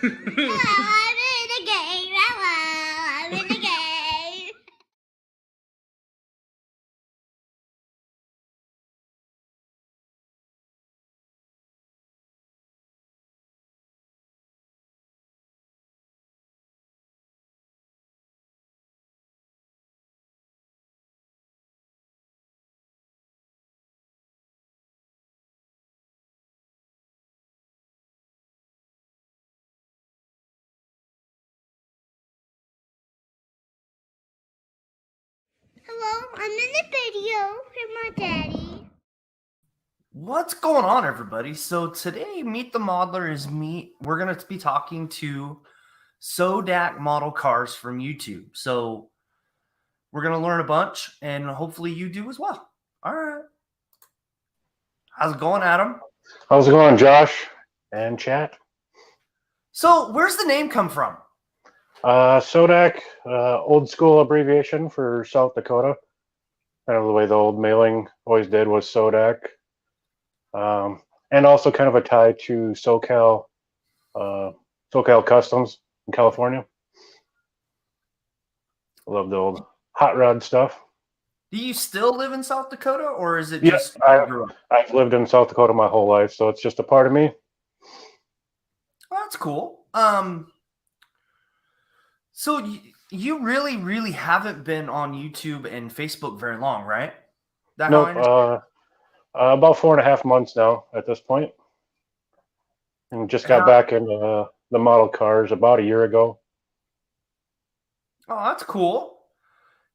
I'm in the game. I'm in the game. Hello, I'm in the video with my daddy. What's going on, everybody? So today, Meet the Modeler is me. We're going to be talking to sodak model cars from YouTube. So we're going to learn a bunch, and hopefully you do as well. All right. How's it going, Adam? How's it going, Josh and chat? So where's the name come from? Sodak, old school abbreviation for South Dakota. Kind of the way the old mailing always did was Sodak. And also kind of a tie to SoCal Customs in California. I love the old hot rod stuff. Do you still live in South Dakota, or is it Yeah, just you grew up? I've lived in South Dakota my whole life, so it's just a part of me. Well, that's cool. So you really haven't been on YouTube and Facebook very long, right? That how I Nope. understand? About 4.5 months now at this point, and just got back into the model cars about a year ago. Oh, that's cool.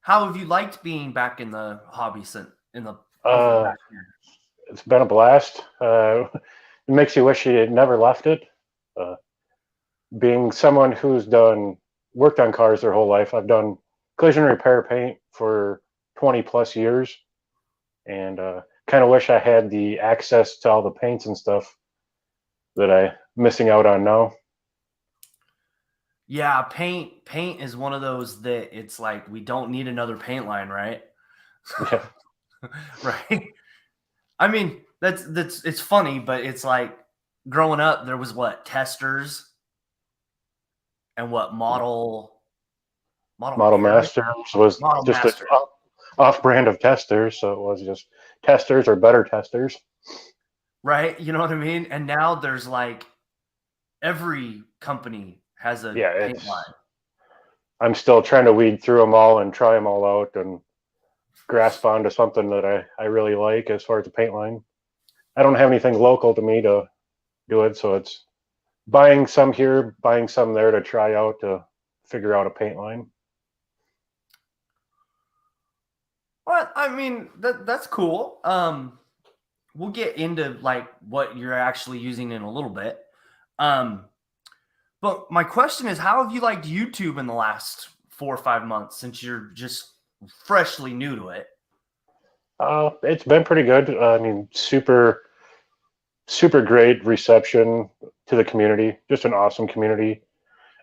How have you liked being back in the hobby in the over the Uh, past year? it's been a blast. It makes you wish you had never left it. Uh, Being someone who's worked on cars their whole life, I've done collision repair paint for 20 plus years, and kind of wish I had the access to all the paints and stuff that I'm missing out on now. Yeah, paint is one of those that it's like we don't need another paint line, right? Yeah, Right. I mean, that's it's funny, but it's like growing up there was what testers and what model Model mechanic, Masters was model just an master. off-brand of testers, so it was just testers or better testers. Right? You know what I mean? And now there's like every company has a Yeah, paint line. I'm still trying to weed through them all and try them all out and grasp onto something that I really like as far as the paint line. I don't have anything local to me to do it, so it's buying some here, buying some there to try out to figure out a paint line. Well, I mean that's cool. We'll get into like what you're actually using in a little bit. Um, but my question is, how have you liked YouTube in the last 4 or 5 months since you're just freshly new to it? It's been pretty good. I mean, super great reception to the community. Just an awesome community.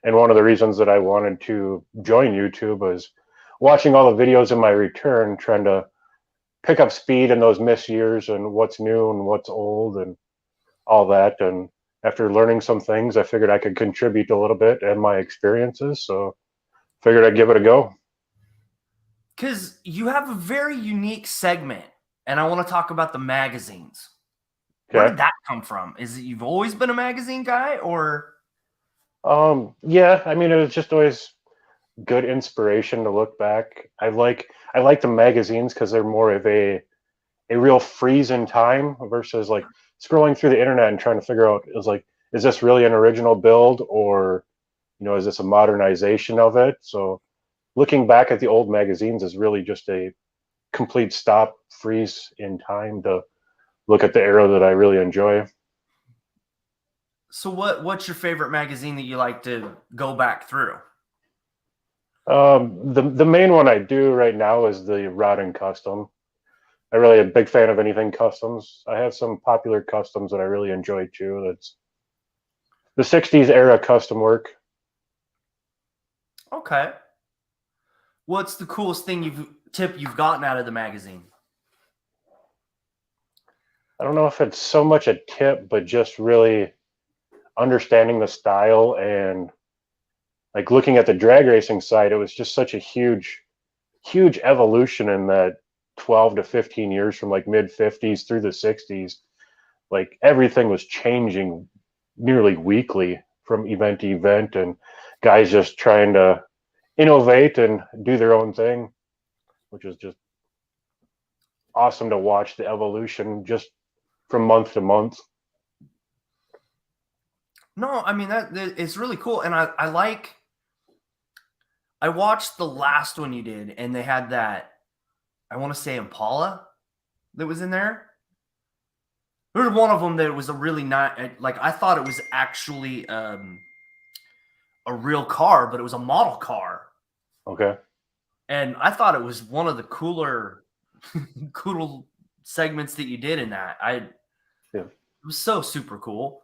And one of the reasons that I wanted to join YouTube was watching all the videos in my return, trying to pick up speed in those missed years and what's new and what's old and all that. And after learning some things, I figured I could contribute a little bit and my experiences. So figured I'd give it a go. Because you have a very unique segment, and I want to talk about the magazines. Where Okay. did that come from? Is it you've always been a magazine guy, or Yeah, I mean, it was just always good inspiration to look back. I like the magazines because they're more of a real freeze in time versus like scrolling through the internet and trying to figure out is this really an original build, or is this a modernization of it? So looking back at the old magazines is really just a complete stop freeze in time to look at the era that I really enjoy. so what's your favorite magazine that you like to go back through? The main one I do right now is the Rod and Custom. I really am a big fan of anything customs. I have some popular customs that I really enjoy too. That's the 60s era custom work. Okay. What's the coolest tip you've gotten out of the magazine? I don't know if it's so much a tip, but just really understanding the style and like looking at the drag racing side, it was just such a huge evolution in that 12 to 15 years from like mid 50s through the 60s. Like everything was changing nearly weekly from event to event, and guys just trying to innovate and do their own thing, which is just awesome to watch the evolution just from month to month. No, I mean that it's really cool, and I like. I watched the last one you did, and they had that. I want to say Impala that was in there. There was one of them that was a really not like I thought it was actually a real car, but it was a model car, Okay. and I thought it was one of the cooler, cool segments that you did in that. Yeah. It was so super cool.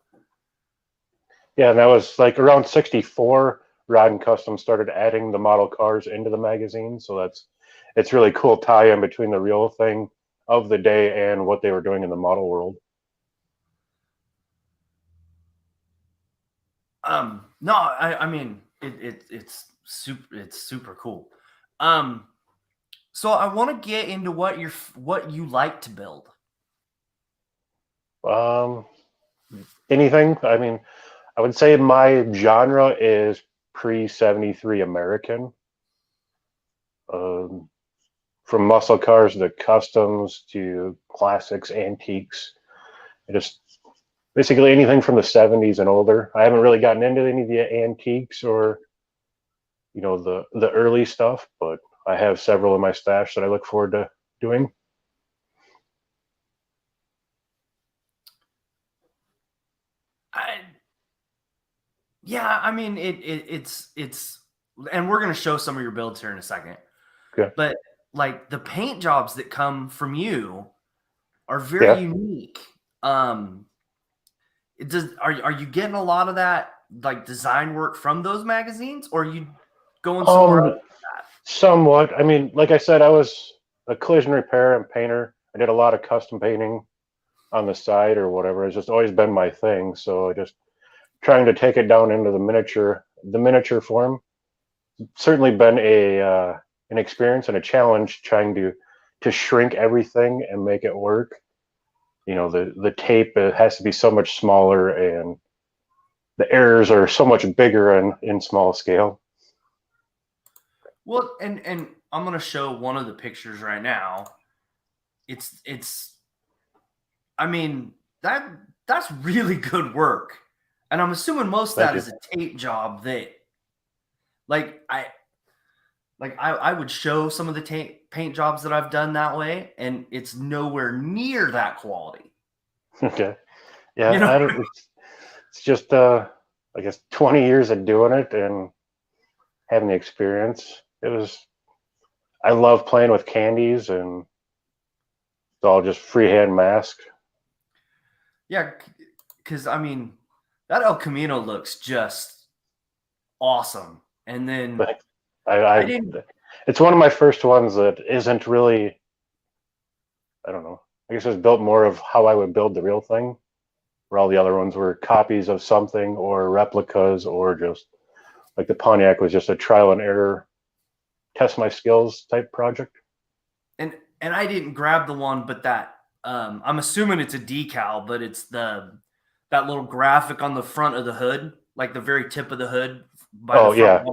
Yeah, and that was like around 64. Rod and Custom started adding the model cars into the magazine, so it's really cool tie-in between the real thing of the day and what they were doing in the model world. No, I mean it's super cool. So I want to get into what you like to build. Anything. I mean, I would say my genre is pre-73 American. Um, from muscle cars to customs to classics, antiques. Just basically anything from the 70s and older. I haven't really gotten into any of the antiques or the early stuff, but I have several in my stash that I look forward to doing. Yeah, I mean it's and we're gonna show some of your builds here in a second. Okay. But like the paint jobs that come from you are very unique. Are you getting a lot of that like design work from those magazines, or are you going somewhere else? Somewhat. I mean, like I said, I was a collision repair and painter. I did a lot of custom painting on the side or whatever. It's just always been my thing. So I just trying to take it down into the miniature form. Certainly been an experience and a challenge trying to shrink everything and make it work. The tape, it has to be so much smaller, and the errors are so much bigger in small scale. Well, and I'm gonna show one of the pictures right now. It's I mean that's really good work, and I'm assuming most of that is a tape job that like I would show some of the paint jobs that I've done that way, and it's nowhere near that quality. Okay. Yeah, it's just I guess 20 years of doing it and having the experience. I love playing with candies, and it's all just freehand mask. Yeah, because I mean that El Camino looks just awesome, and then But I didn't. It's one of my first ones that isn't really. I don't know. I guess it was built more of how I would build the real thing, where all the other ones were copies of something or replicas, or just like the Pontiac was just a trial and error, test my skills type project. And I didn't grab the one, but that I'm assuming it's a decal, but it's that little graphic on the front of the hood, like the very tip of the hood. Yeah.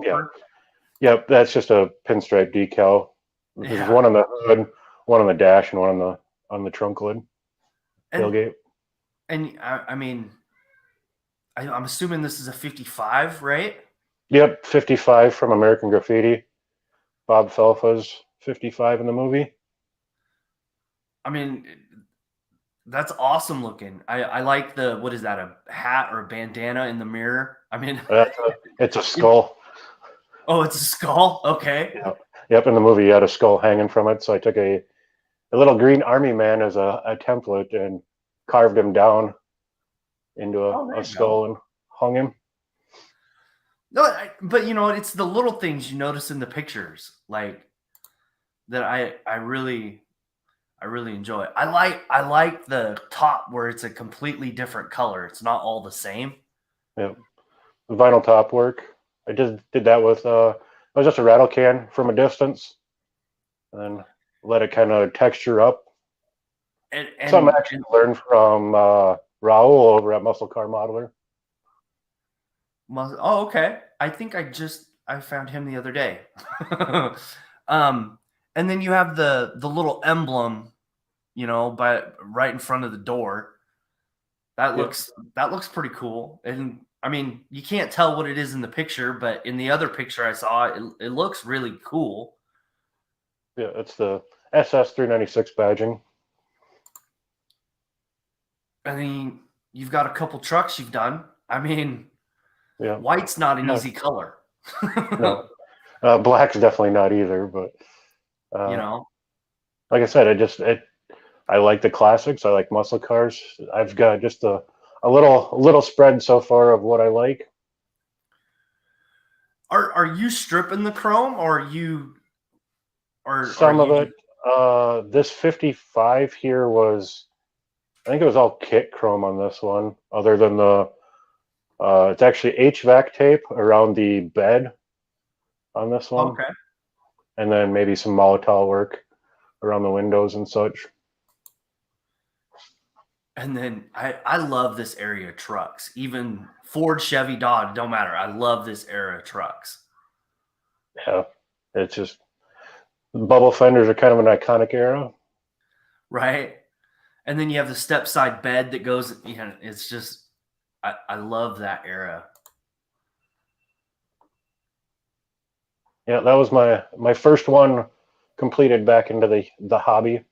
Yep, that's just a pinstripe decal. There's one on the hood, one on the dash, and one on the trunk lid, tailgate. And I mean, I'm assuming this is a 55, right? Yep, 55 from American Graffiti. Bob Felfa's 55 in the movie. I mean, that's awesome looking. I like what is that, a hat or a bandana in the mirror? I mean, it's a skull. Oh, it's a skull? Okay. Yep, in the movie you had a skull hanging from it, so I took a little green army man as a template and carved him down into a skull and hung him. No, but it's the little things you notice in the pictures, like that I really enjoy. I like the top where it's a completely different color. It's not all the same. Yeah, vinyl top work. I did that with it was just a rattle can from a distance, and then let it kind of texture up. And Something and, I actually and learned from Raul over at Muscle Car Modeler. oh, okay. I think I found him the other day. And then you have the little emblem, but right in front of the door. That Yeah, looks pretty cool. And I mean, you can't tell what it is in the picture, but in the other picture I saw, it looks really cool. yeah, it's the SS396 badging. I mean, you've got a couple trucks you've done. I mean, Yeah, white's not an yeah, easy color. no, black's definitely not either. But you uh, know, like I said, I like the classics. I like muscle cars. I've got just a little spread so far of what I like. are you stripping the chrome, or are Some of you it. This 55 here was, I think it was all kit chrome on this one, other than it's actually HVAC tape around the bed on this one, okay? and then maybe some Molotow work around the windows and such. And then I love this area of trucks. Even Ford, Chevy, Dodge, don't matter. I love this era of trucks. Yeah, it's just bubble fenders are kind of an iconic era. Right? And then you have the step side bed that goes, it's just I love that era. Yeah, that was my first one completed back into the hobby. It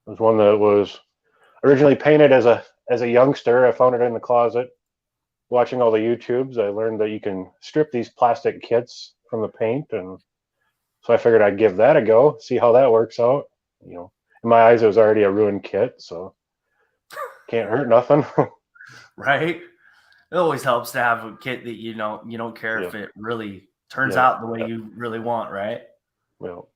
was one that was originally painted as a youngster. I found it in the closet. Watching all the YouTubes, I learned that you can strip these plastic kits from the paint, and so I figured I'd give that a go, see how that works out. In my eyes, it was already a ruined kit, so can't hurt nothing. Right? It always helps to have a kit that you don't care Yeah, if it really turns yeah, out the way you really want, right? well,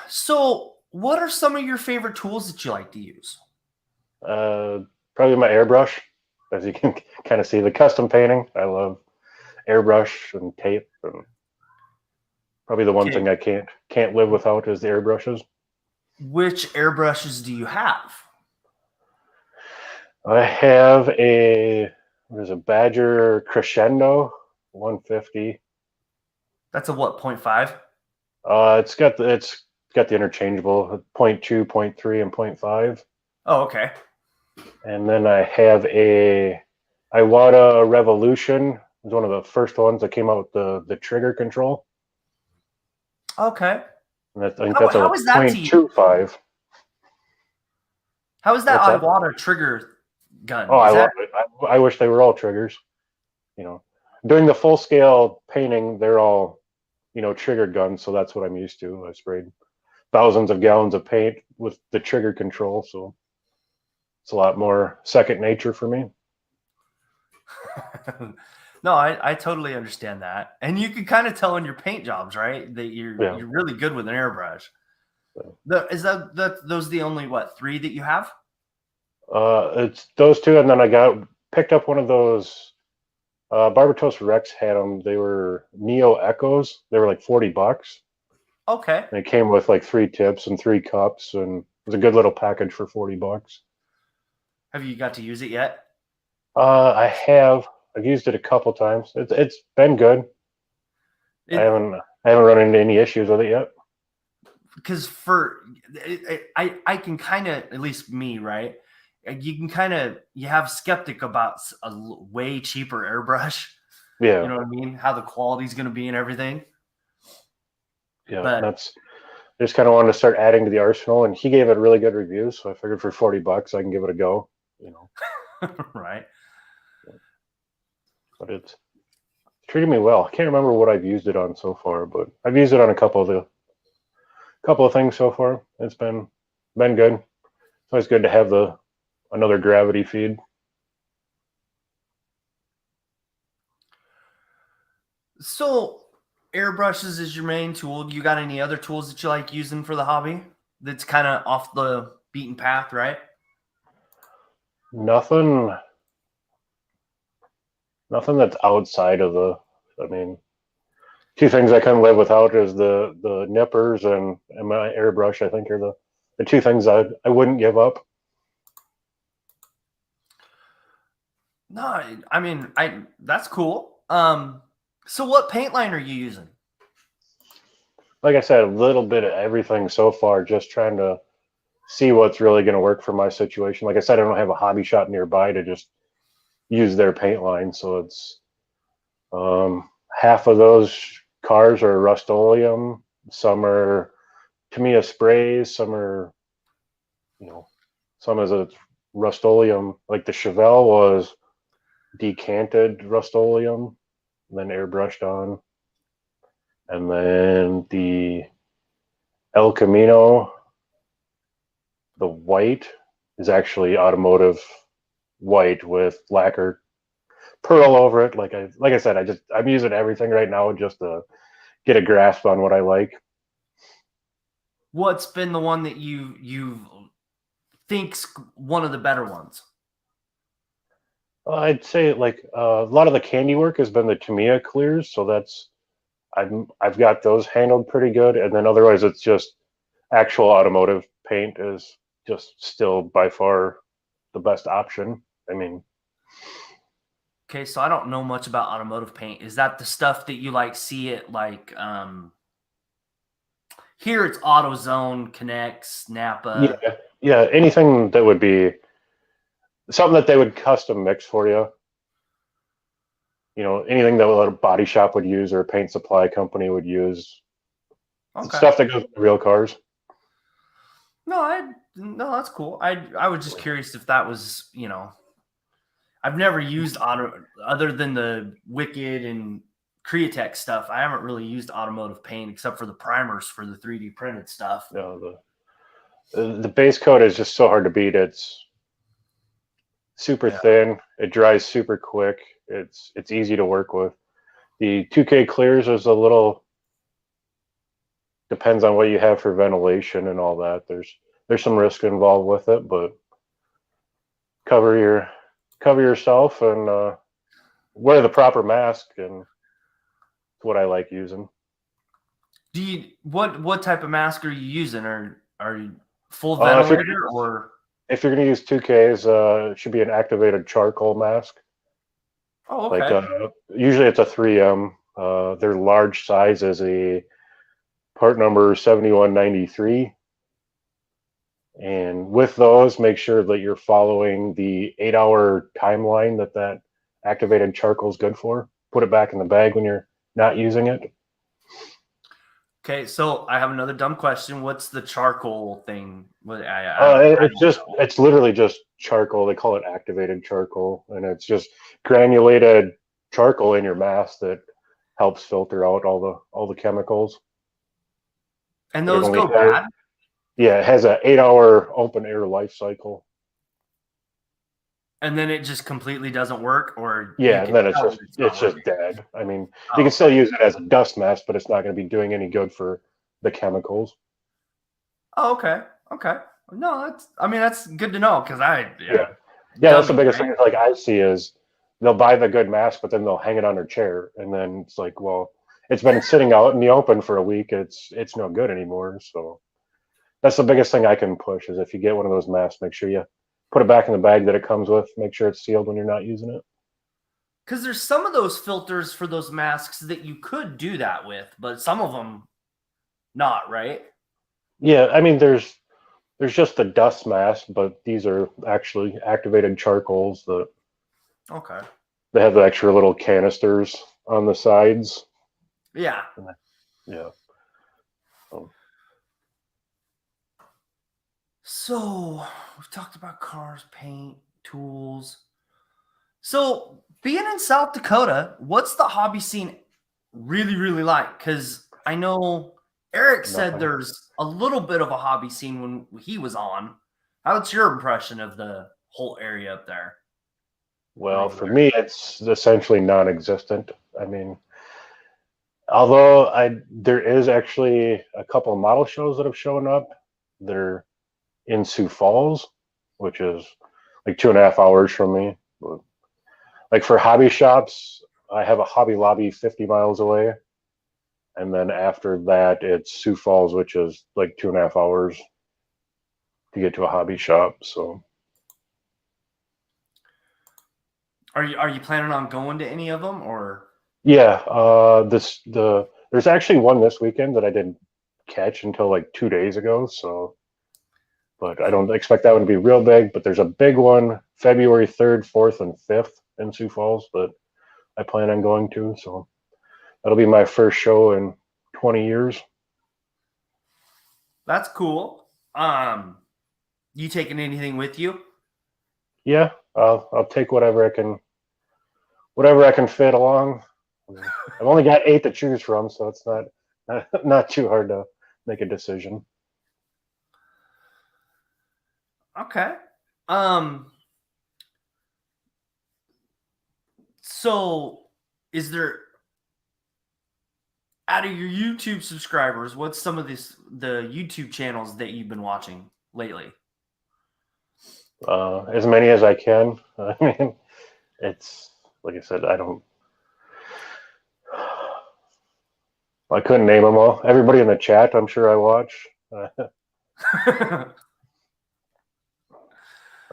So, what are some of your favorite tools that you like to use? uh, probably my airbrush, as you can kind of see the custom painting. I love airbrush and tape, and probably the one Okay, thing I can't live without is the airbrushes. which airbrushes do you have? I have there's a Badger Crescendo 150. That's a what, 0.5? It's got the interchangeable point 0.2, point 0.3, and point 0.5. Oh, okay. And then I have a Iwata Revolution. It was one of the first ones that came out with the trigger control. Okay. And I think How, that's a how is that to you? 0.25. How is that What's that? Iwata trigger gun? Oh, I Is love that it. I wish they were all triggers. You know, Doing the full scale painting, they're all triggered guns, so that's what I'm used to. I sprayed thousands of gallons of paint with the trigger control, so it's a lot more second nature for me. No, I totally understand that. And you can kind of tell in your paint jobs, right? That Yeah. you're really good with an airbrush. Yeah. Is those the only three that you have? It's those two, and then picked up one of those. Barbatos Rex had them. They were Neo Echoes. They were like $40. Okay. And it came with like 3 tips and 3 cups, and it was a good little package for $40. Have you got to use it yet? I have. I've used it a couple times. It's been good. I It haven't run into any issues with it yet. because I can kind of, at least me, right? You can you have skeptic about a way cheaper airbrush. Yeah, You know what I mean? How the quality's going to be and everything. yeah. But I just kind of wanted to start adding to the arsenal, and he gave it really good reviews, so I figured for $40 I can give it a go. right. But it's treated me well. I can't remember what I've used it on so far, but I've used it on a couple of things so far. It's been good. It's always good to have another gravity feed. So airbrushes is your main tool. Do you got any other tools that you like using for the hobby that's kind of off the beaten path, right? Nothing Nothing that's outside of the. I mean, two things I couldn't live without is the nippers and my airbrush. I think are the two things I wouldn't give up. No, I mean, that's cool. So what paint line are you using? Like I said, a little bit of everything so far. Just trying to see what's really going to work for my situation. Like I said, I don't have a hobby shop nearby to just use their paint line, so it's half of those cars are Rust-Oleum. Some are Tamiya sprays. Some are, some is a Rust-Oleum. Like the Chevelle was decanted Rust-Oleum, then airbrushed on, and then the El Camino, the white is actually automotive white with lacquer pearl over it. Like I said, I'm using everything right now just to get a grasp on what I like. What's been the one that you think's one of the better ones? I'd say like a lot of the candy work has been the Tamiya clears, so that's I've got those handled pretty good, and then otherwise it's just actual automotive paint is just still by far the best option. I mean, Okay, so I don't know much about automotive paint. Is that the stuff that you like see it like here it's AutoZone, Connects, Napa. yeah, anything that would be something that they would custom mix for you. Anything that a body shop would use or a paint supply company would use. Okay. Stuff that goes with real cars. No, that's cool. I was just curious if that was, I've never used other than the Wicked and Createch stuff. I haven't really used automotive paint except for the primers for the 3D printed stuff. No, the base coat is just so hard to beat. It's super thin. It dries super quick. It's easy to work with. The 2K clears is a little depends on what you have for ventilation and all that. There's some risk involved with it, but cover yourself and wear the proper mask, and it's what I like using. What type of mask are you using? Are you full ventilator or? If you're going to use 2Ks, it should be an activated charcoal mask. Oh, okay. Like usually it's a 3M. Their large size is a part number 7193. And with those, make sure that you're following the 8-hour timeline that activated charcoal is good for. Put it back in the bag when you're not using it. Okay, so I have another dumb question. What's the charcoal thing? It's literally just charcoal. They call it activated charcoal, and it's just granulated charcoal in your mask that helps filter out all the chemicals. And those go bad? Yeah, it has an 8-hour open air life cycle. And then it just completely doesn't work, or and then it's just dead. I mean, you can still use it as a dust mask, but it's not going to be doing any good for the chemicals. Oh, okay. No, that's good to know because that's the biggest thing. Like I see is they'll buy the good mask, but then they'll hang it on their chair, and then it's like, well, it's been sitting out in the open for a week. It's no good anymore. So that's the biggest thing I can push is if you get one of those masks, make sure you put it back in the bag that it comes with. Make sure it's sealed when you're not using it. Because there's some of those filters for those masks that you could do that with, but some of them not, right? Yeah, I mean, there's just the dust mask, but these are actually activated charcoals that they have the extra little canisters on the sides. Yeah. Yeah. So we've talked about cars, paint, tools. So being in South Dakota, what's the hobby scene really, really like? Because I know Eric said there's a little bit of a hobby scene when he was on. How's your impression of the whole area up there? Well, for me, it's essentially non-existent. I mean, although there is actually a couple of model shows that have shown up. They're in Sioux Falls, which is like 2.5 hours from me. But like for hobby shops, I have a Hobby Lobby 50 miles away. And then after that, it's Sioux Falls, which is like 2.5 hours to get to a hobby shop. So, Are you planning on going to any of them or? yeah, there's actually one this weekend that I didn't catch until like 2 days ago. So, but I don't expect that one to be real big. But there's a big one February 3rd, 4th, and 5th in Sioux Falls that I plan on going to. So that'll be my first show in 20 years. That's cool. You taking anything with you? Yeah, I'll take whatever I can fit along. I've only got 8 to choose from, so it's not too hard to make a decision. Okay. So is there, out of your YouTube subscribers, what's some of the YouTube channels that you've been watching lately? As many as I can. I mean, it's like I said, I couldn't name them all. Everybody in the chat, I'm sure I watch. Like I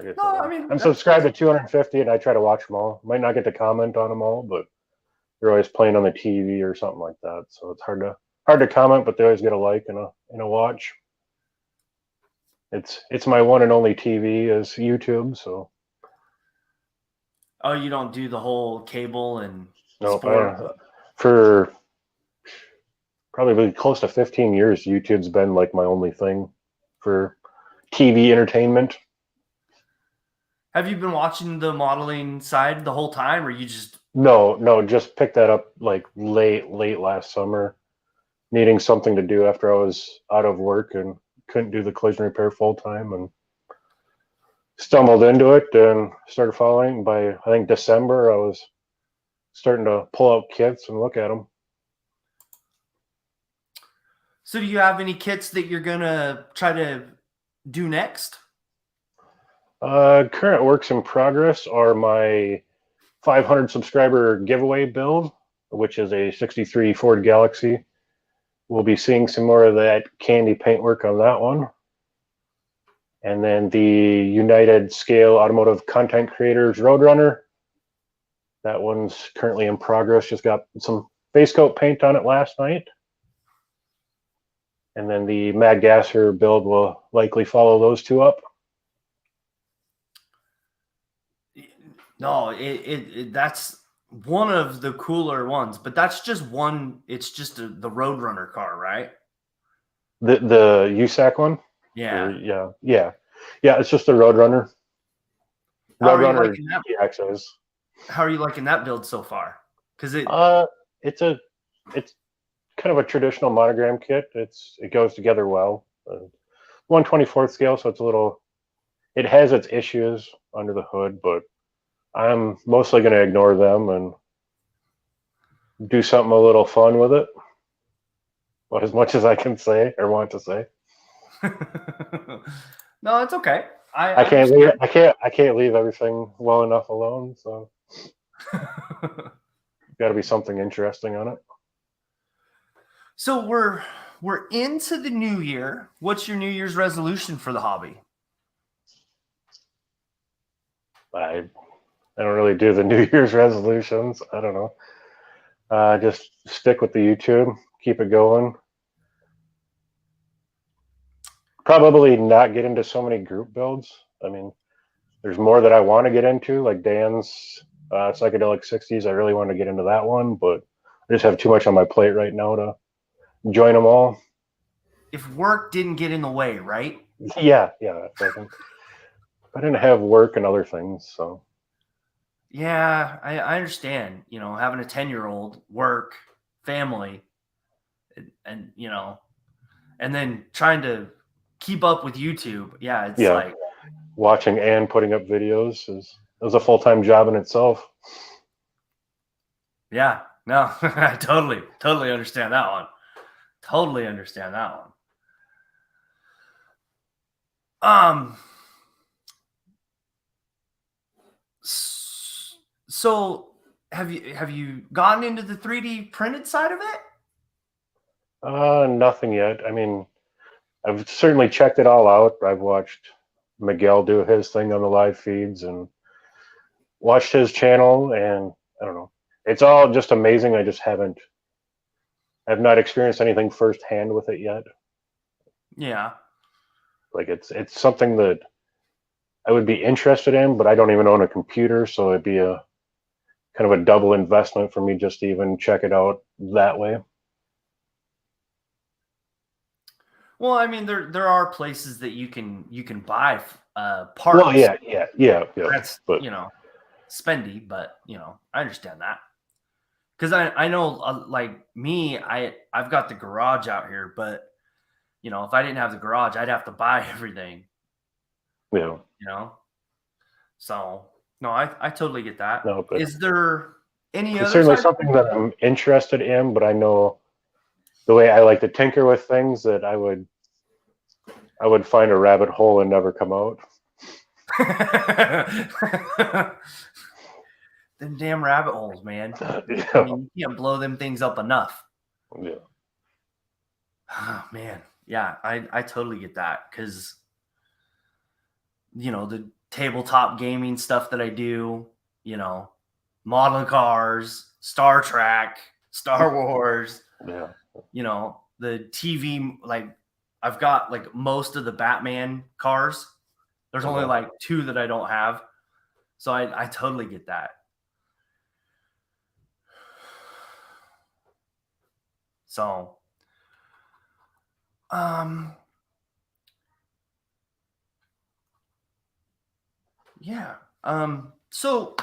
said, No, I mean, I'm subscribed to 250, and I try to watch them all. Might not get to comment on them all, but they're always playing on the TV or something like that. So it's hard to comment, but they always get a like and a watch. It's my one and only TV is YouTube. So oh, you don't do the whole cable and nope, sport? for probably close to 15 years, YouTube's been like my only thing for TV entertainment. Have you been watching the modeling side the whole time, or you just? No, just picked that up like late last summer, needing something to do after I was out of work and couldn't do the collision repair full time, and stumbled into it and started following. By I think December, I was starting to pull out kits and look at them. So do you have any kits that you're gonna try to do next? Current works in progress are my 500 subscriber giveaway build, which is a 63 Ford Galaxy. We'll be seeing some more of that candy paintwork on that one. And then the United Scale Automotive Content Creators Roadrunner. That one's currently in progress. Just got some base coat paint on it last night. And then the Mad Gasser build will likely follow those two up. No, that's one of the cooler ones, but that's just one. It's just the Roadrunner car, right? The USAC one? Yeah. Yeah. It's just a Roadrunner. Roadrunner GXs. How are you liking that build so far? Because it's kind of a traditional monogram kit. It goes together well. 1/24th scale, so it has its issues under the hood, but I'm mostly going to ignore them and do something a little fun with it. But as much as I can say or want to say. No, it's okay. I can't leave everything well enough alone, so got to be something interesting on it. So we're into the new year. What's your New Year's resolution for the hobby? I don't really do the New Year's resolutions. I don't know. Just stick with the YouTube, keep it going. Probably not get into so many group builds. I mean, there's more that I want to get into, like Dan's Psychedelic 60s. I really want to get into that one, but I just have too much on my plate right now to join them all. If work didn't get in the way, right? Yeah. I didn't have work and other things, so. Yeah, I understand. Having a 10-year-old, work, family, and and then trying to keep up with YouTube. Yeah, it's like watching and putting up videos is a full-time job in itself. Yeah, no, I totally understand that one. Totally understand that one. So have you gotten into the 3D printed side of it? Nothing yet. I mean, I've certainly checked it all out. I've watched Miguel do his thing on the live feeds and watched his channel, and I don't know. It's all just amazing. I've not experienced anything firsthand with it yet. Yeah. Like it's something that I would be interested in, but I don't even own a computer, so it'd be a kind of a double investment for me just to even check it out that way. Well, I mean, there are places that you can buy Well, parts. yeah. That's But spendy, but I understand that because I know like me, I've got the garage out here, but if I didn't have the garage, I'd have to buy everything. yeah, So no, I totally get that. no, but Is there any it's other certainly side? something that I'm interested in. But I know the way I like to tinker with things that I would find a rabbit hole and never come out. Them damn rabbit holes, man. I Yeah, mean, you can't blow them things up enough. yeah, Oh, man. Yeah, I totally get that because, the tabletop gaming stuff that I do, modeling cars, Star Trek, Star Wars, yeah. the TV, like I've got like most of the Batman cars. There's only like 2 that I don't have. So I totally get that. So, yeah. So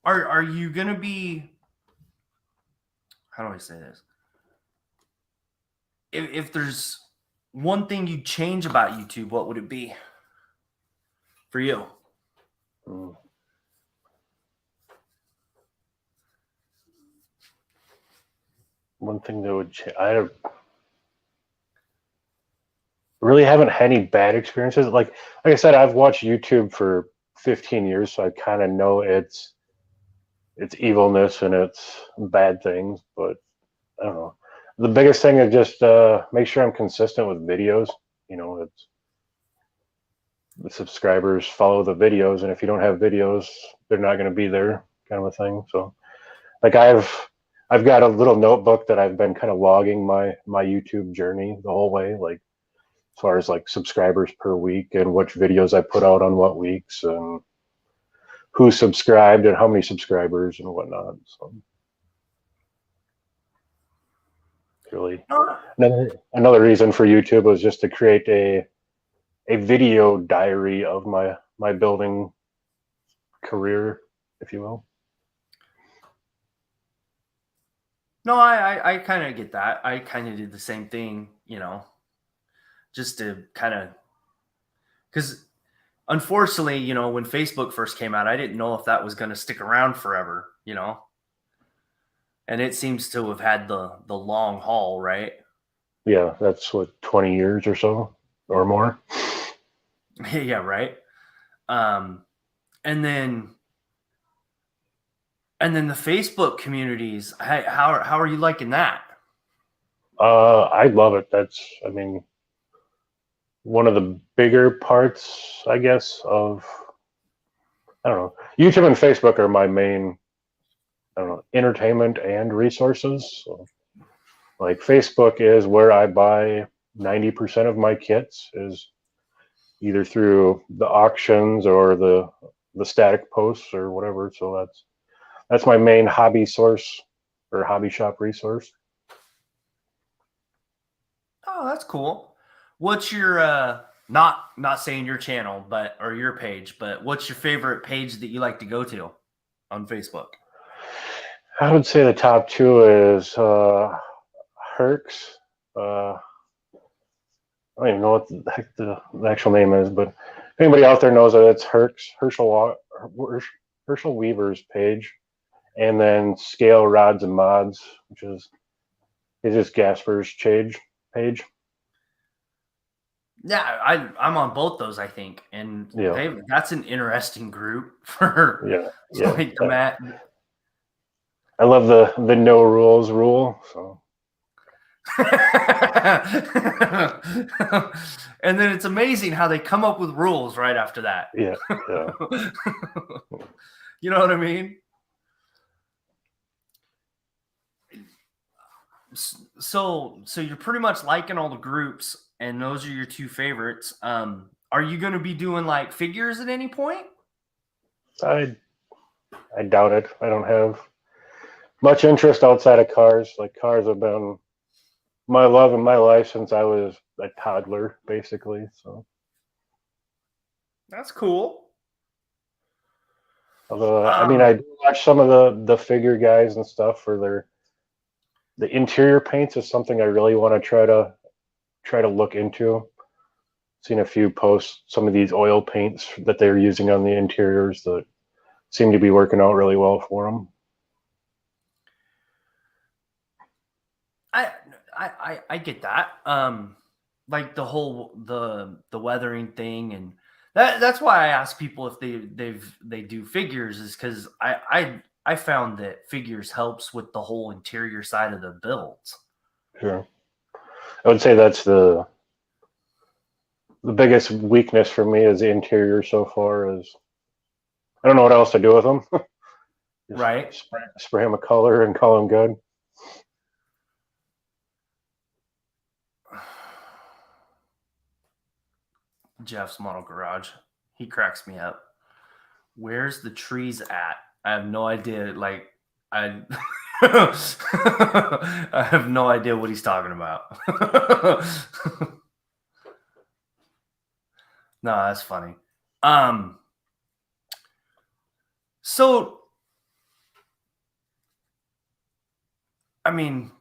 are you gonna be? How do I say this? If there's one thing you'd change about YouTube, what would it be for you? Mm. One thing that would change, I really haven't had any bad experiences. Like I said, I've watched YouTube for 15 years, so I kind of know its evilness and its bad things. But I don't know. The biggest thing is just make sure I'm consistent with videos. It's the subscribers follow the videos, and if you don't have videos, they're not going to be there, kind of a thing. So, like I've got a little notebook that I've been kind of logging my YouTube journey the whole way, like as far as like subscribers per week and which videos I put out on what weeks and who subscribed and how many subscribers and whatnot. So really another reason for YouTube was just to create a video diary of my building career, if you will. No, I kind of get that. I kind of did the same thing, just to kind of because unfortunately, when Facebook first came out, I didn't know if that was going to stick around forever, and it seems to have had the long haul, right? Yeah, that's what 20 years or so or more. Yeah, right. Um, and then the Facebook communities. How are you liking that? I love it. I mean, one of the bigger parts, I guess, of I don't know. YouTube and Facebook are my main, I don't know, entertainment and resources. So, like Facebook is where I buy 90% of my kits is either through the auctions or the static posts or whatever. So that's my main hobby source or hobby shop resource. Oh, that's cool. What's your not saying your channel, but or your page, but what's your favorite page that you like to go to on Facebook? I would say the top 2 is Herc's. I don't even know what the heck the actual name is, but if anybody out there knows that, it's Herschel Weaver's page, and then Scale Rods and Mods, which is just Gasper's page. Yeah, I'm on both those, I think, and Yeah, that's an interesting group for yeah, yeah. like the Matt. I love the no rules rule. So And then it's amazing how they come up with rules right after that. yeah, yeah. You know what I mean? So you're pretty much liking all the groups, and those are your two favorites. Are you going to be doing like figures at any point? I I doubt it. I don't have much interest outside of cars. Like cars have been my love in my life since I was a toddler, basically. So, That's cool. although I mean, Um, I do watch some of the figure guys and stuff for the interior paints is something I really want to try to look into. Seen a few posts, some of these oil paints that they're using on the interiors that seem to be working out really well for them. I I get that. Like the whole the weathering thing, and that's why I ask people if they do figures, is because I found that figures helps with the whole interior side of the builds. Sure. I would say that's the biggest weakness for me is the interior so far is I don't know what else to do with them. Just Right. spray them a color and call them good. Jeff's model garage. He cracks me up. Where's the trees at? I have no idea. Like I I have no idea what he's talking about. No, that's funny. Um, so I mean,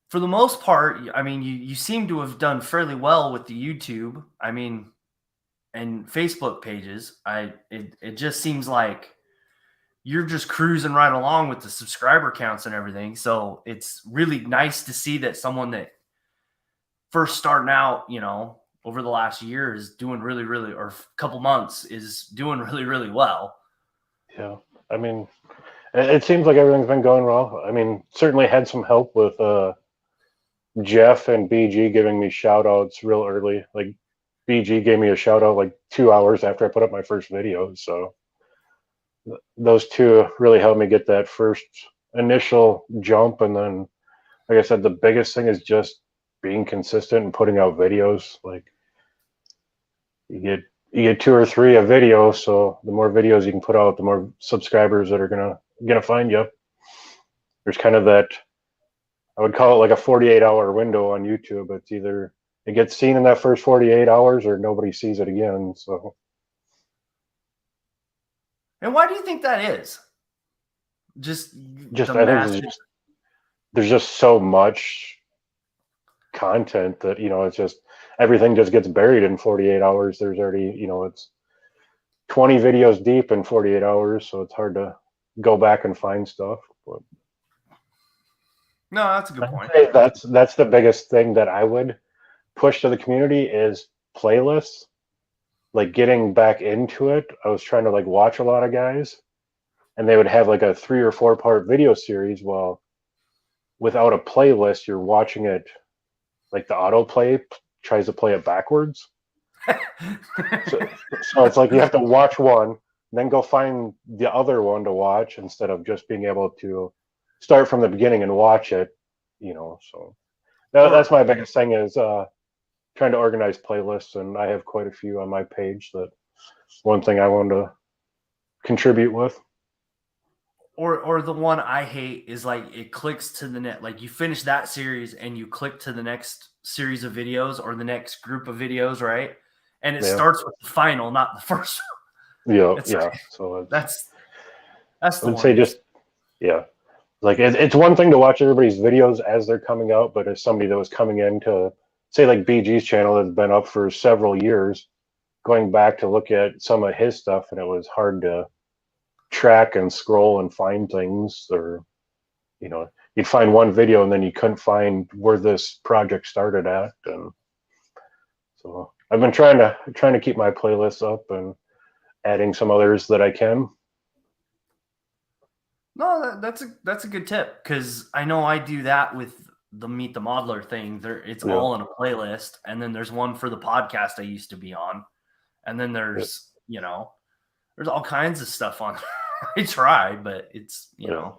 for the most part, I mean, you seem to have done fairly well with the YouTube. I mean, and Facebook pages. It just seems like you're just cruising right along with the subscriber counts and everything. So it's really nice to see that someone that first starting out, over the last year is doing really, really, or couple months is doing really, really well. Yeah. I mean, it seems like everything's been going well. I mean, certainly had some help with Jeff and BG giving me shout outs real early. Like BG gave me a shout out like 2 hours after I put up my first video. So those two really helped me get that first initial jump. And then, like I said, the biggest thing is just being consistent and putting out videos. Like you get two or three a video, so the more videos you can put out, the more subscribers that are gonna find you. There's kind of that, I would call it like a 48-hour window on YouTube. It's either it gets seen in that first 48 hours or nobody sees it again. So And why do you think that is? Just the I think massive. there's just so much content that it's just everything just gets buried in 48 hours. There's already it's 20 videos deep in 48 hours, so it's hard to go back and find stuff. But No, that's a good point. that's the biggest thing that I would push to the community is playlists. Like getting back into it, I was trying to like watch a lot of guys, and they would have like a 3 or 4 part video series. Well, without a playlist, you're watching it like the autoplay tries to play it backwards. So it's like you have to watch one, then go find the other one to watch instead of just being able to start from the beginning and watch it. So that's my biggest thing is trying to organize playlists, and I have quite a few on my page. That one thing I wanted to contribute with. Or the one I hate is like it clicks to the net. Like you finish that series and you click to the next series of videos or the next group of videos, right? And it starts with the final, not the first one. Yeah, it's yeah. Like, so that's I the would one. say just like it's one thing to watch everybody's videos as they're coming out, but as somebody that was coming in to say like BG's channel that's been up for several years, going back to look at some of his stuff, and it was hard to track and scroll and find things, or you'd find one video and then you couldn't find where this project started at. And So I've been trying to keep my playlists up and adding some others that I can. No, that's a good tip because I know I do that with the Meet the Modeler thing. It's Yeah. all in a playlist, and then there's one for the podcast I used to be on, and then there's there's all kinds of stuff on. I try, but it's Yeah,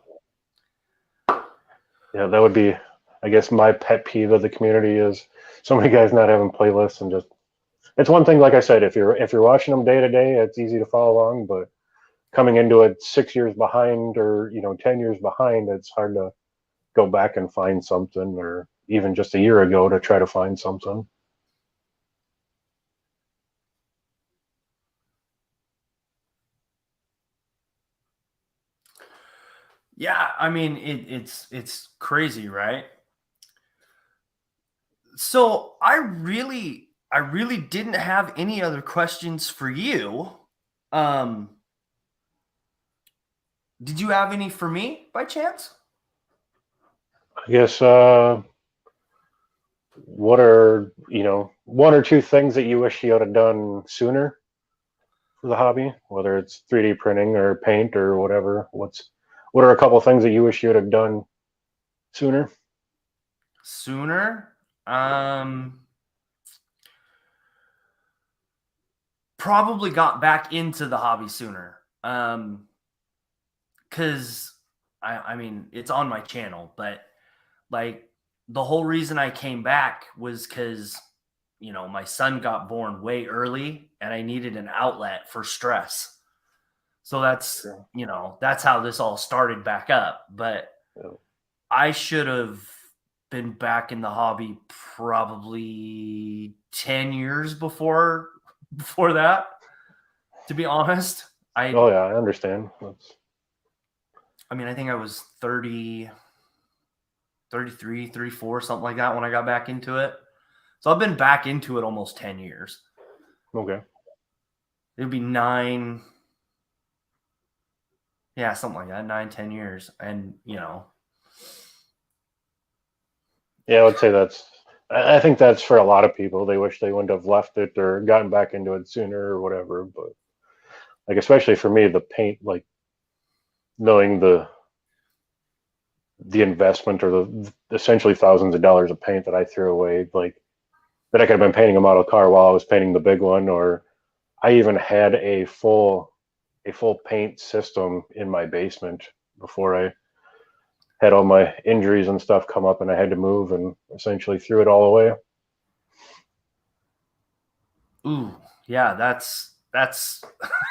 that would be, I guess, my pet peeve of the community is so many guys not having playlists and just. It's one thing, like I said, if you're watching them day to day, it's easy to follow along. But coming into it 6 years behind, or 10 years behind, it's hard to go back and find something, or even just a year ago to try to find something. Yeah, I mean it's crazy, right? So I really didn't have any other questions for you. Did you have any for me by chance? I guess what are one or two things that you wish you would have done sooner for the hobby, whether it's 3D printing or paint or whatever? What are a couple of things that you wish you would have done sooner? Sooner? Probably got back into the hobby sooner. Because I mean it's on my channel, but like the whole reason I came back was because my son got born way early and I needed an outlet for stress. So that's that's how this all started back up. But Yeah. I should have been back in the hobby probably 10 years before that, to be honest. Oh yeah, I understand. I mean, I think I was 30, 33, 34, something like that when I got back into it. So I've been back into it almost 10 years. Okay. It would be 9. Yeah, something like that, 9, 10 years. And, Yeah, I would say I think that's for a lot of people. They wish they wouldn't have left it or gotten back into it sooner or whatever. But like, especially for me, the paint, like knowing the investment or the essentially thousands of dollars of paint that I threw away, like that I could have been painting a model car while I was painting the big one, or I even had a full paint system in my basement before I had all my injuries and stuff come up and I had to move and essentially threw it all away. ooh, yeah, that's Yeah,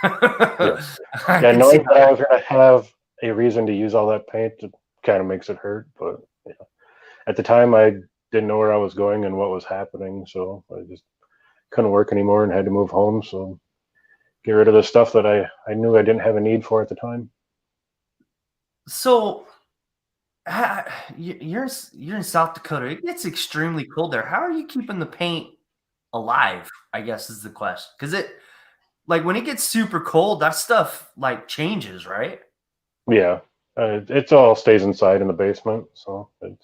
I yeah, can see knowing that I was going to have a reason to use all that paint, it kind of makes it hurt. But yeah, at the time, I didn't know where I was going and what was happening, so I just couldn't work anymore and had to move home. So get rid of the stuff that I knew I didn't have a need for at the time. So you're in South Dakota. It gets extremely cold there. How are you keeping the paint alive? I guess is the question. Because like when it gets super cold, that stuff like changes, right? Yeah, it all stays inside in the basement, so it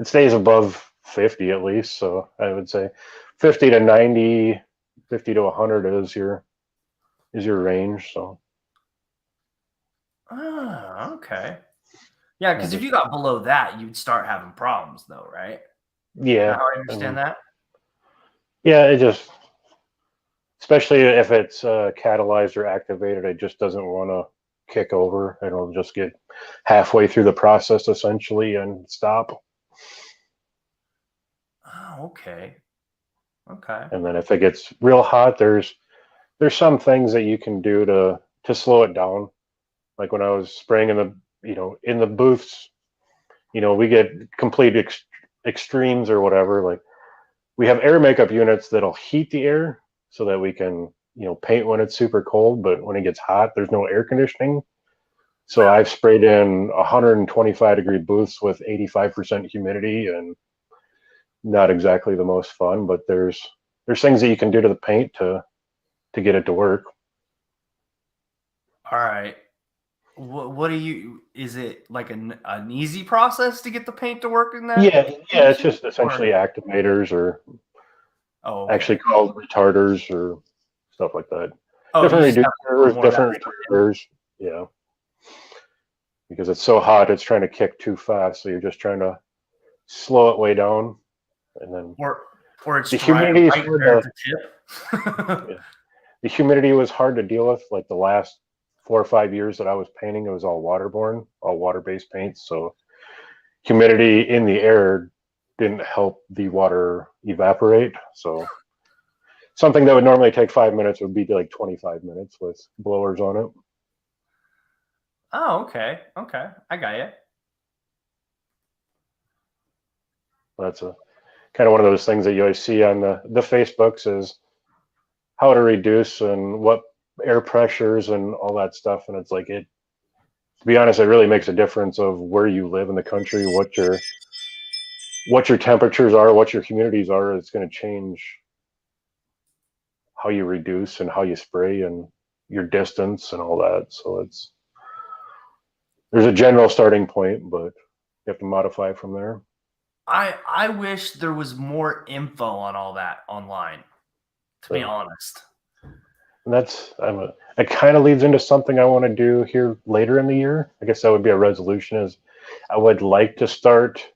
stays above 50 at least. So I would say 50 to 90, 50 to 100 is your range. So Okay. Yeah, because if you got below that, you'd start having problems, though, right? yeah, How I understand that. Yeah, it just, especially if it's catalyzed or activated, it just doesn't want to kick over. It'll just get halfway through the process essentially and stop. Oh, okay. Okay. And then if it gets real hot, there's some things that you can do to slow it down. Like when I was spraying in the booths, we get complete extremes or whatever. Like we have air makeup units that'll heat the air so that we can paint when it's super cold, but when it gets hot, there's no air conditioning. So I've sprayed in 125-degree booths with 85% humidity, and not exactly the most fun, but there's things that you can do to the paint to get it to work. All right. What do you? Is it like an easy process to get the paint to work in that? Yeah, it's condition, just essentially activators or Oh, okay. actually called retarders or stuff like that. Oh, you Different just have to put reducers, more of that different stuff in. retarders. Yeah, because it's so hot, it's trying to kick too fast. So you're just trying to slow it way down, and then Or it's the dry humidity is right hard there at to. the tip. Yeah, the humidity was hard to deal with. Like the last 4 or 5 years that I was painting, it was all waterborne, all water-based paints. So humidity in the air didn't help the water evaporate. So something that would normally take 5 minutes would be like 25 minutes with blowers on it. Oh, okay. Okay. I got you. That's a kind of one of those things that you always see on the Facebooks is how to reduce and what air pressures and all that stuff. And it's like to be honest, it really makes a difference of where you live in the country, what your temperatures are, what your humidities are. It's going to change how you reduce and how you spray and your distance and all that. So there's a general starting point, but you have to modify from there. I wish there was more info on all that online, to be honest. And it kind of leads into something I want to do here later in the year. I guess that would be a resolution is I would like to start,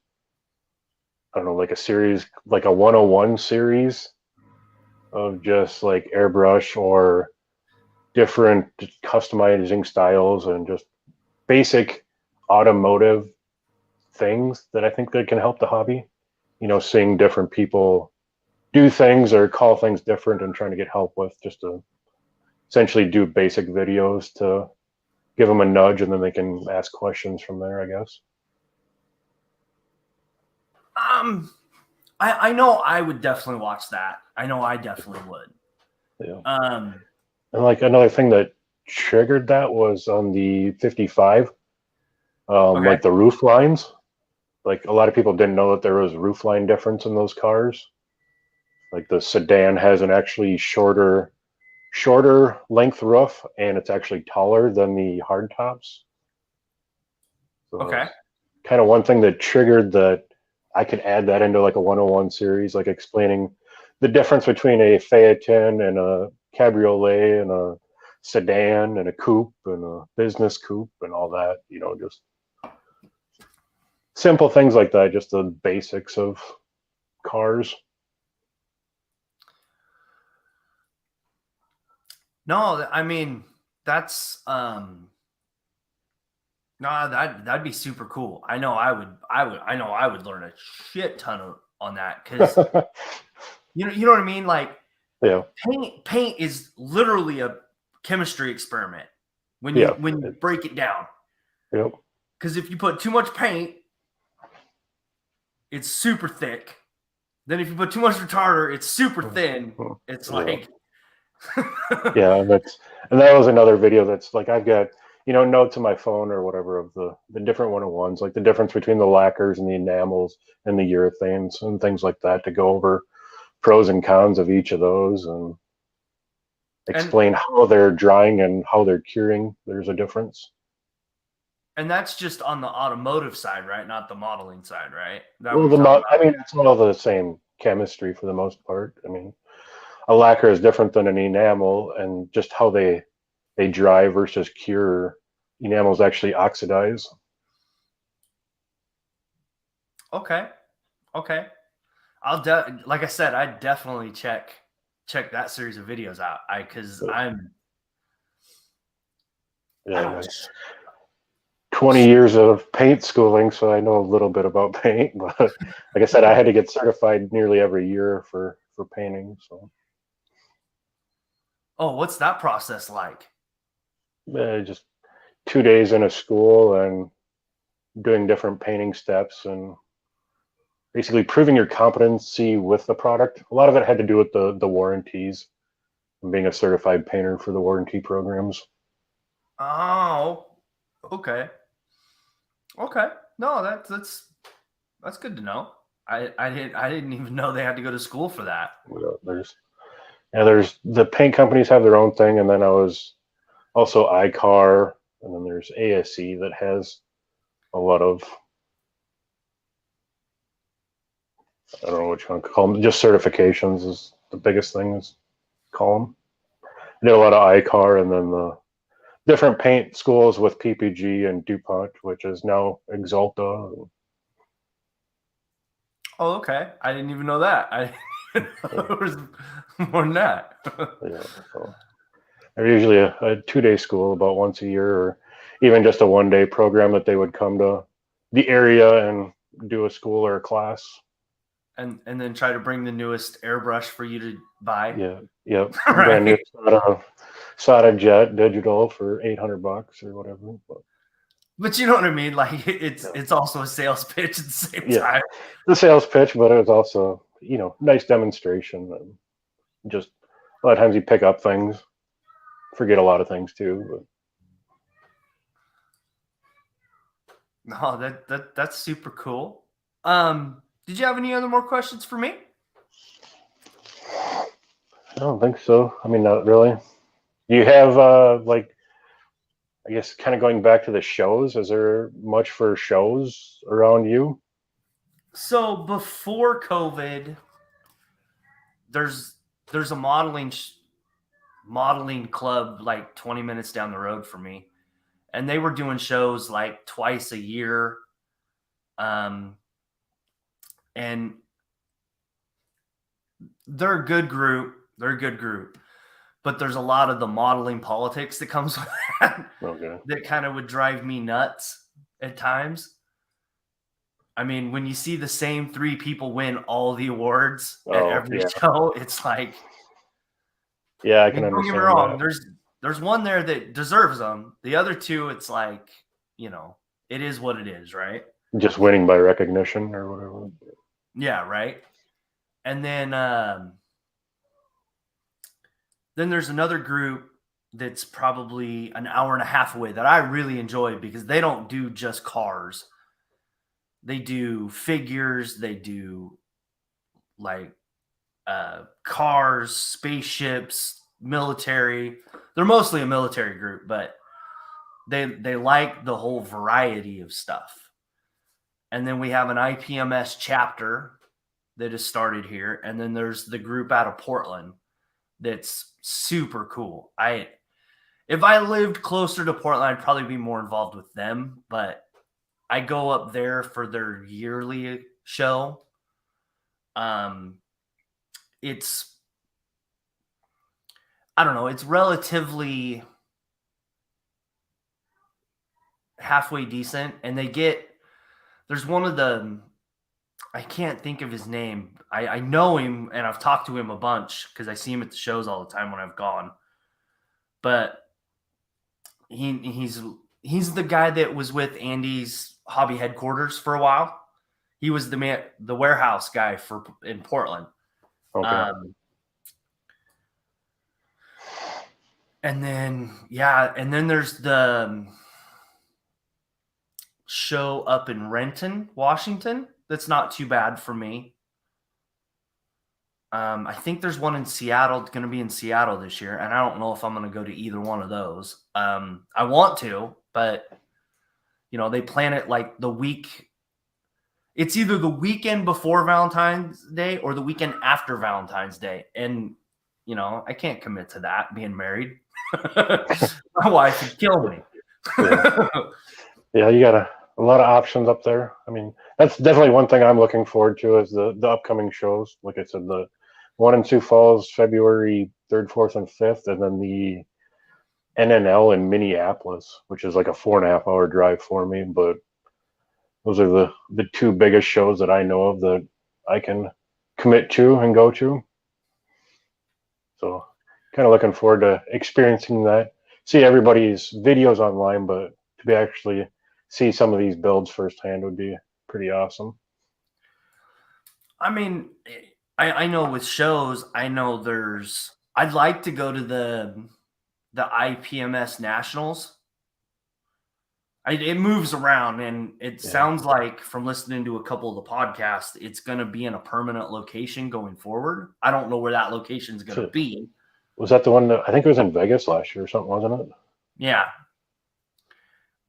I don't know, like a series, like a 101 series of just like airbrush or different customizing styles and just basic automotive things that I think that can help the hobby. You know, seeing different people do things or call things different and trying to get help with just to essentially do basic videos to give them a nudge and then they can ask questions from there, I guess. I know I would definitely watch that. I know I definitely would. Yeah. Um, And like another thing that triggered that was on the 55, okay. like the roof lines. Like a lot of people didn't know that there was roof line difference in those cars. Like the sedan has an actually shorter length roof and it's actually taller than the hard tops. So Okay. kind of one thing that triggered that I could add that into like a 101 series, like explaining the difference between a Phaeton and a cabriolet and a sedan and a coupe and a business coupe and all that, you know, just simple things like that, just the basics of cars. No, I mean that's no, that'd be super cool. I know I would learn a shit ton on that because you know what I mean. Like Yeah. paint is literally a chemistry experiment when Yeah. you break it down. Yep. Because if you put too much paint, it's super thick. Then if you put too much retarder, it's super thin. It's Yeah. like Yeah, and that was another video that's like I've got, you know, notes on my phone or whatever of the different 101s, like the difference between the lacquers and the enamels and the urethanes and things like that to go over pros and cons of each of those and explain how they're drying and how they're curing. There's a difference. And that's just on the automotive side, right? Not the modeling side, right? Well, I mean, it's all the same chemistry for the most part. I mean, a lacquer is different than an enamel, and just how they dry versus cure. Enamels actually oxidize. Okay. Like I said, I definitely check that series of videos out. Because I'm 20 years of paint schooling, so I know a little bit about paint. But like I said, I had to get certified nearly every year for painting. So. Oh, what's that process like? Just 2 days in a school and doing different painting steps and basically proving your competency with the product. A lot of it had to do with the warranties and being a certified painter for the warranty programs. Oh, okay. No, that's good to know. I didn't even know they had to go to school for that. There's the paint companies have their own thing, and then I was also iCar, and then there's ASE that has a lot of, I don't know what you want to call them, just certifications is the biggest things. Call them. I did a lot of iCar, and then the different paint schools with PPG and DuPont, which is now Exalta. Oh, okay. I didn't even know that. I didn't know there was more than that. Yeah, so they're usually a 2-day school about once a year, or even just a 1-day program that they would come to the area and do a school or a class. And then try to bring the newest airbrush for you to buy. Yeah, yep. Right. Brand new SODA Jet digital for $800 or whatever. But you know what I mean? Like it's also a sales pitch at the same Yeah, time. the sales pitch, but it was also, nice demonstration. And just a lot of times you pick up things, forget a lot of things too. But No, that's super cool. Did you have any other more questions for me? I don't think so. I mean, not really. Do you have I guess kind of going back to the shows, is there much for shows around you? So before COVID, there's a modeling club like 20 minutes down the road from me, and they were doing shows like twice a year. And they're a good group. But there's a lot of the modeling politics that comes with that. Okay. That kind of would drive me nuts at times. I mean, when you see the same 3 people win all the awards at every show, it's like, yeah, I can don't understand get me wrong. that. There's one there that deserves them. The other 2, it's like, it is what it is, right? Just winning by recognition or whatever. Yeah, right. And then there's another group that's probably an hour and a half away that I really enjoy because they don't do just cars. They do figures. They do like cars, spaceships, military. They're mostly a military group, but they like the whole variety of stuff. And then we have an IPMS chapter that has started here. And then there's the group out of Portland that's super cool. If I lived closer to Portland, I'd probably be more involved with them, but I go up there for their yearly show. It's, I don't know, it's relatively halfway decent, and there's one of the, I can't think of his name. I know him, and I've talked to him a bunch because I see him at the shows all the time when I've gone. But he's the guy that was with Andy's hobby headquarters for a while. He was the warehouse guy in Portland. Okay. And then there's the show up in Renton, Washington. That's not too bad for me. I think there's one in Seattle. It's going to be in Seattle this year, and I don't know if I'm going to go to either one of those. I want to, but they plan it like the week. It's either the weekend before Valentine's Day or the weekend after Valentine's Day, and I can't commit to that being married. My wife would kill me. Yeah, you got a lot of options up there. I mean, that's definitely one thing I'm looking forward to is the upcoming shows. Like I said, the one in Sioux Falls, February 3rd, 4th, and 5th, and then the NNL in Minneapolis, which is like a 4.5-hour drive for me. But those are the 2 biggest shows that I know of that I can commit to and go to. So kind of looking forward to experiencing that. See everybody's videos online, but to be actually see some of these builds firsthand would be pretty awesome. I mean, I know with shows, I'd like to go to the IPMS Nationals. It moves around, and it sounds like from listening to a couple of the podcasts, it's going to be in a permanent location going forward. I don't know where that location is going to be. Was that the one that I think it was in Vegas last year or something, wasn't it? Yeah.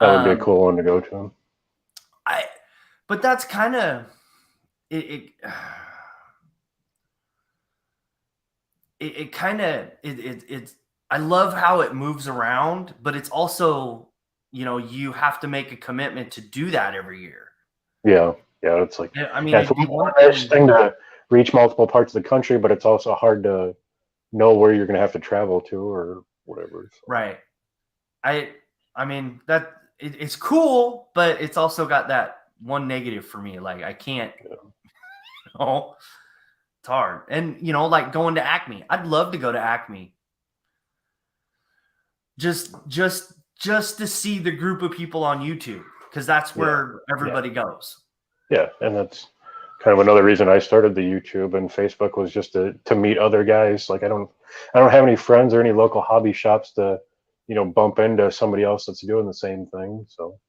That would be a cool one to go to. But that's kind of it. it kind of it's I love how it moves around, but it's also, you have to make a commitment to do that every year. Yeah, yeah, it's like, I mean, yeah, it's it'd be one one nice thing, thing to reach multiple parts of the country, but it's also hard to know where you're going to have to travel to or whatever. So. right? I mean it's cool, but it's also got that one negative for me. Like I can't, it's hard. And like going to Acme, I'd love to go to Acme. Just to see the group of people on YouTube, because that's where everybody goes. Yeah, and that's kind of another reason I started the YouTube and Facebook was just to meet other guys. Like I don't have any friends or any local hobby shops to, bump into somebody else that's doing the same thing. So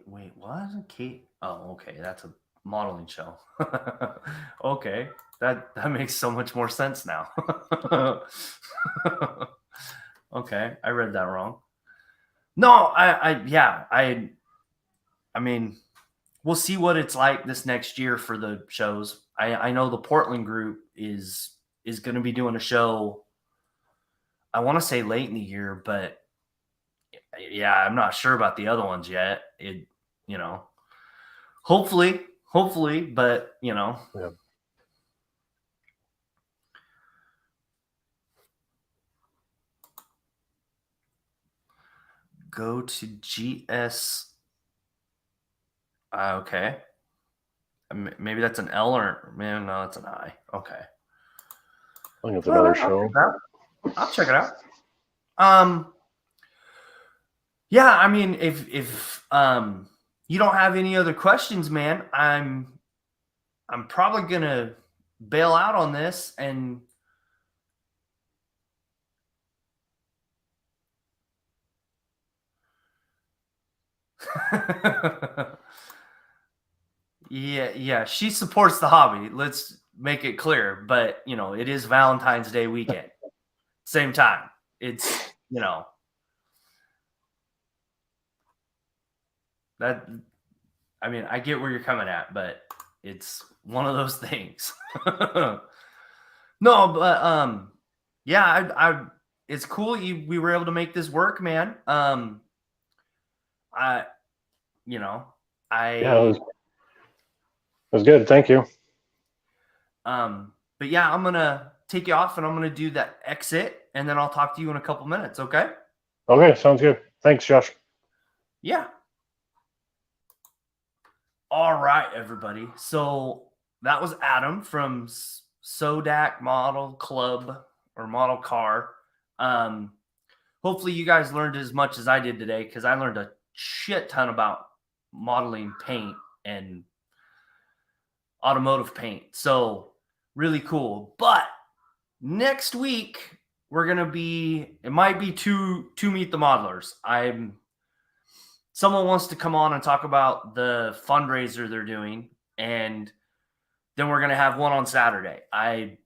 Wait, what? Kate? Oh, okay, that's a modeling show. Okay, that makes so much more sense now. Okay, I read that wrong. No, I mean, we'll see what it's like this next year for the shows. I know the Portland group is going to be doing a show. I want to say late in the year, but yeah, I'm not sure about the other ones yet. Hopefully, but yeah. Go to GS. Okay. Maybe that's an L or man, no, it's an I. Okay. I think it's another show. I'll check it out. Yeah, I mean, if you don't have any other questions, man, I'm probably gonna bail out on this and yeah, she supports the hobby. Let's make it clear, but it is Valentine's Day weekend. Same time. It's that, I mean, I get where you're coming at, but it's one of those things. No, but yeah, I it's cool we were able to make this work, man. I Yeah, it was good. Thank you. But yeah, I'm gonna take you off and I'm gonna do that exit, and then I'll talk to you in a couple minutes. Okay? Okay, sounds good. Thanks, Josh. Yeah. All right, everybody. So that was Adam from Sodak Model Club or Model Car. Hopefully you guys learned as much as I did today, because I learned a shit ton about modeling paint and automotive paint. So really cool. But next week we're gonna be, it might be two Meet the Modelers. Someone wants to come on and talk about the fundraiser they're doing, and then we're gonna have one on Saturday. I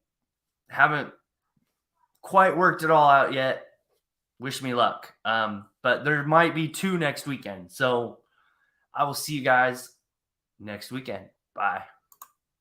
haven't quite worked it all out yet. Wish me luck. But there might be two next weekend. So I will see you guys next weekend. Bye.